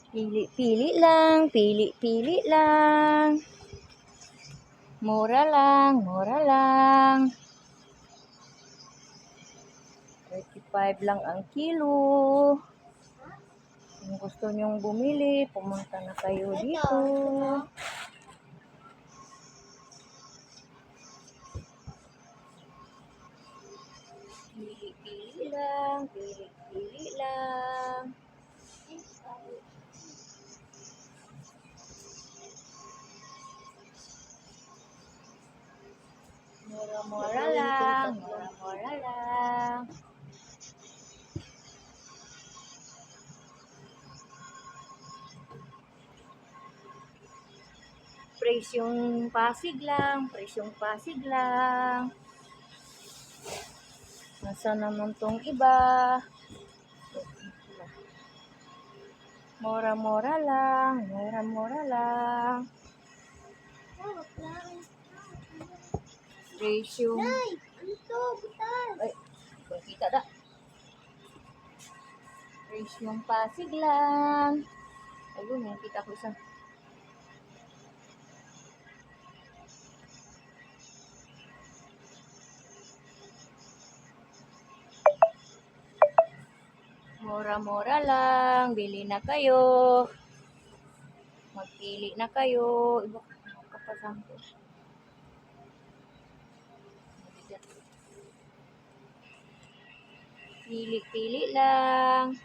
Pili-pili lang, pili-pili lang. Mura lang, mura lang. 35 lang ang kilo. Kung gusto nyong bumili, pumunta na kayo dito. Pili-pili lang, pili-pili lang. Mura-mura lang, mura-mura lang. Presyong Pasig lang, presyong Pasig lang. Nasaan naman tong iba? Mura-mura lang, mura-mura lang. Presyong... Ay, kita da. Presyong Pasig lang. Ayun, yung kita ko isa. Mura-mura lang. Bili na kayo. Magpili na kayo. Iba kapasan ko. Pili-pili lang.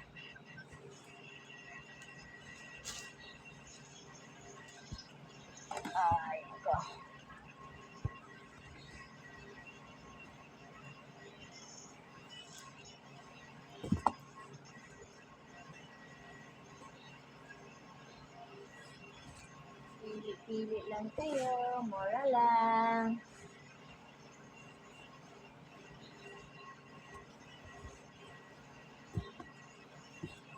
Ay, ito. Pili-pili lang kayo. Mura lang.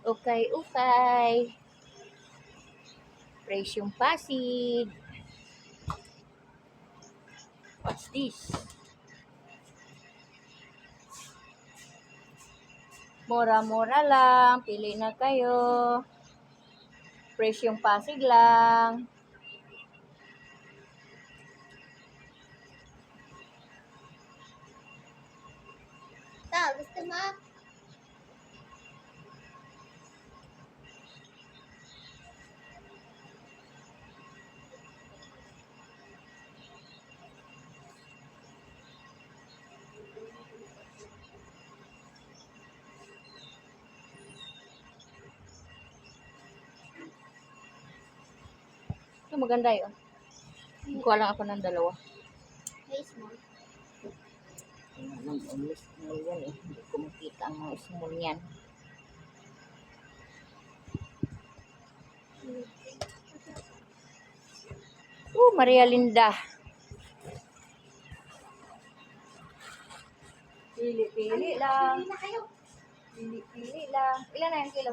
Ukay-ukay. Presyong Pasig. What's this? Mura-mura lang. Pili na kayo. Presyong Pasig lang. Gusto mo? Ito maganda yun. Kuha lang ako ng dalawa. Hey, small. Ang small yan eh. Hindi ko makita ang mga small yan. Maria Linda. Pili-pili lang. Pili na kayo. Pili-pili lang. Ilan na yung kilo?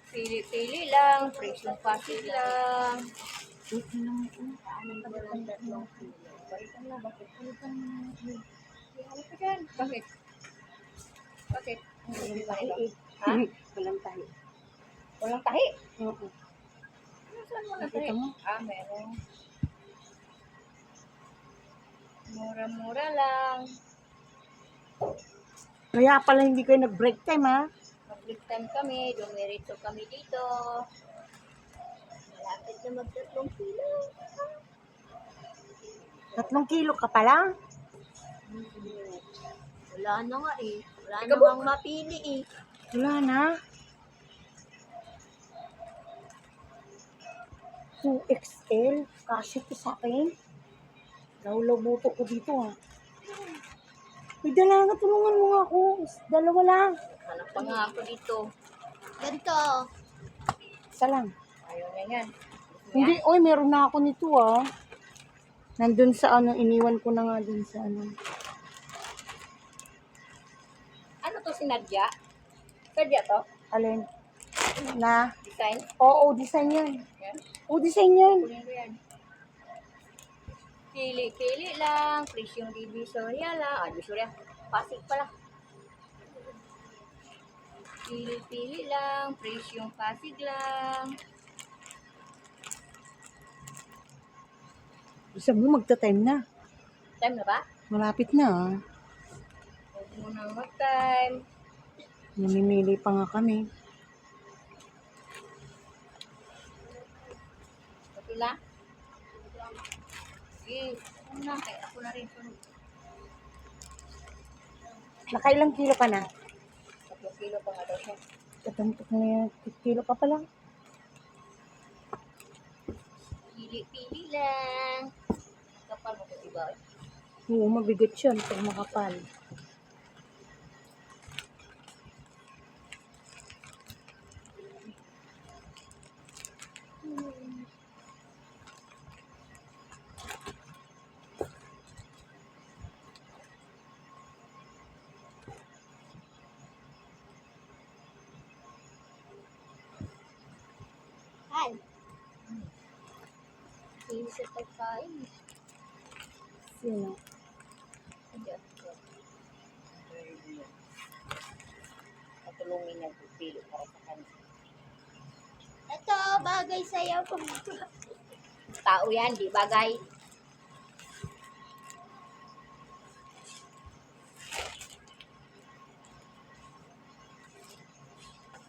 Pili-pili lang. Presyong Pasig lang. Ito lang ito. Balikan na. Bakit? Balikan na. Ano pa dyan? Bakit? Bakit? Walang tahi eh. Ha? Walang tahi. Walang tahi? Oo. Saan mo nakita mo? Meron. Mura-mura lang. Kaya pala hindi kayo nag-break time, ha? Mag-break time kami. Dumirito kami dito. Malapit na mag-3 kilo. 3 kilo ka pa lang? Wala na nga eh. Wala Ikaw na nga mapili eh. Wala na. 2XL. Kasi ito sa akin. Laulaw buto ko dito, ha? May dala nga, tulungan mo nga ako. Dalawa lang. Hanap pa nga ako dito. Ganito. Isa lang. Ayaw na yan. Hindi, oy, meron na ako nito, ah. Nandun sa ano, iniwan ko na nga dun sa ano. Ano to si Nadia? Nadia to? Alin? Na? Design? Oo, design yan. Yan. Oo, design yan. Kunin ko yan. Pili-pili lang. Presyong Divisoria lang. Divisoria. Pasig pala. Pili-pili lang. Presyong Pasig lang. Gusto mo magta-time na. Time na ba? Malapit na ah. Huwag mo nang mag-time. Namimili pa nga kami. Ito lang. Sige. Ano na? Kaya ako na rin. Nakailang kilo ka na? 3 kilo pa nga daw siya. Katantok na yan. 8 kilo ka pa lang. Pili-pili lang. Kapal mo ito, diba? Oo, mabigat yun pag makapal. Hi. Hindi sa pagkain. Sino? Ayan. Patulungin niya pili para sa kanya. Ito, bagay sa'yo. Tao yan, di bagay.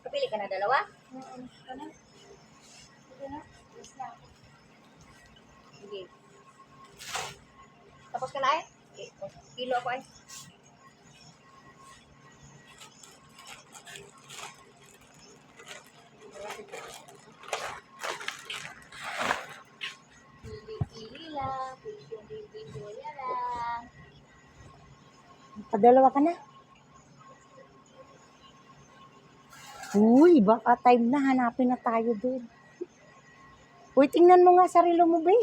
Kapili ka na dalawa? Sige. Tapos ka na eh? Okay. Kilo ako eh. Pili-pili lang. Pili-pili lang. Padalawa ka na? Uy, baka time na. Hanapin na tayo doon. Uy, tingnan mo nga sarili mo, be.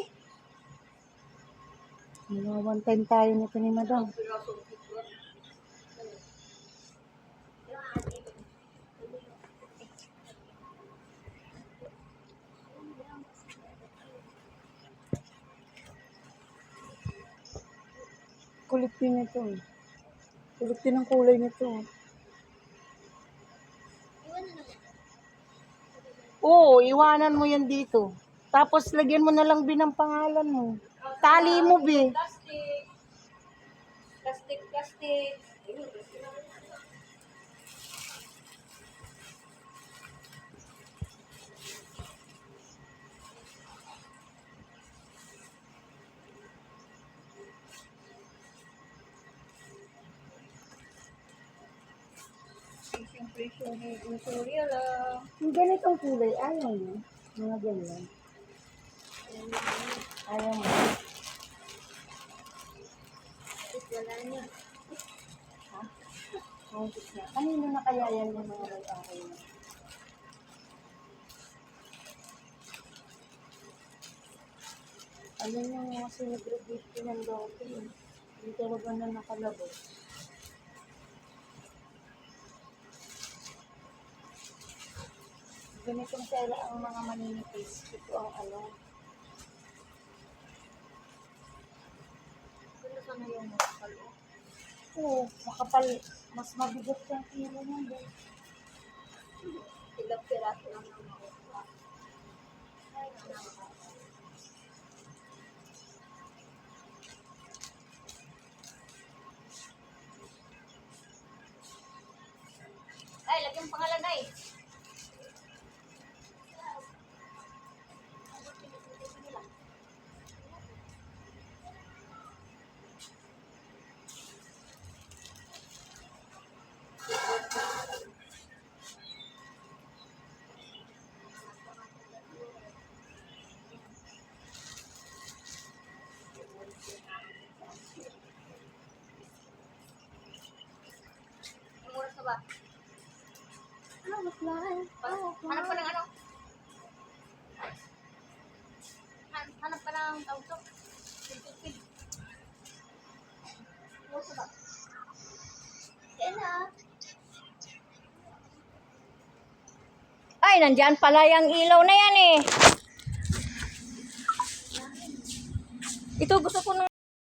One time tayo nito ni Madam. Kulit din ito. Kulit din ang kulay nito. Oo, iwanan mo yan dito. Tapos lagyan mo na lang binang pangalan mo. Tali mo, be. Plastic. Plastic, plastic. Yung surya lang. Yung ganitong kulay, ayaw mo. Mga ganyan. Ayaw mo. Wala niya. Ha? Kontis na. Kanino na kaya yan yung mga lalaki mo? Alam yung mga celebrity ng dati. Hindi talaga na nakalabot. Ganitong tela ang mga maninipis. Ito ang ano. Ano sana yung makapalo? Oo, makapal. Mas mabigat yung kilo niya. Ilang piraso lang ng makuha. Ay, ay, lagyan pangalan ay. Ang oras na ba? Hanap pa ng ano? Hanap pa ng tawag to. Pil. Ang oras na ba? Kaya na. Ay, nandyan pala yung ilaw na yan eh. Ito gusto ko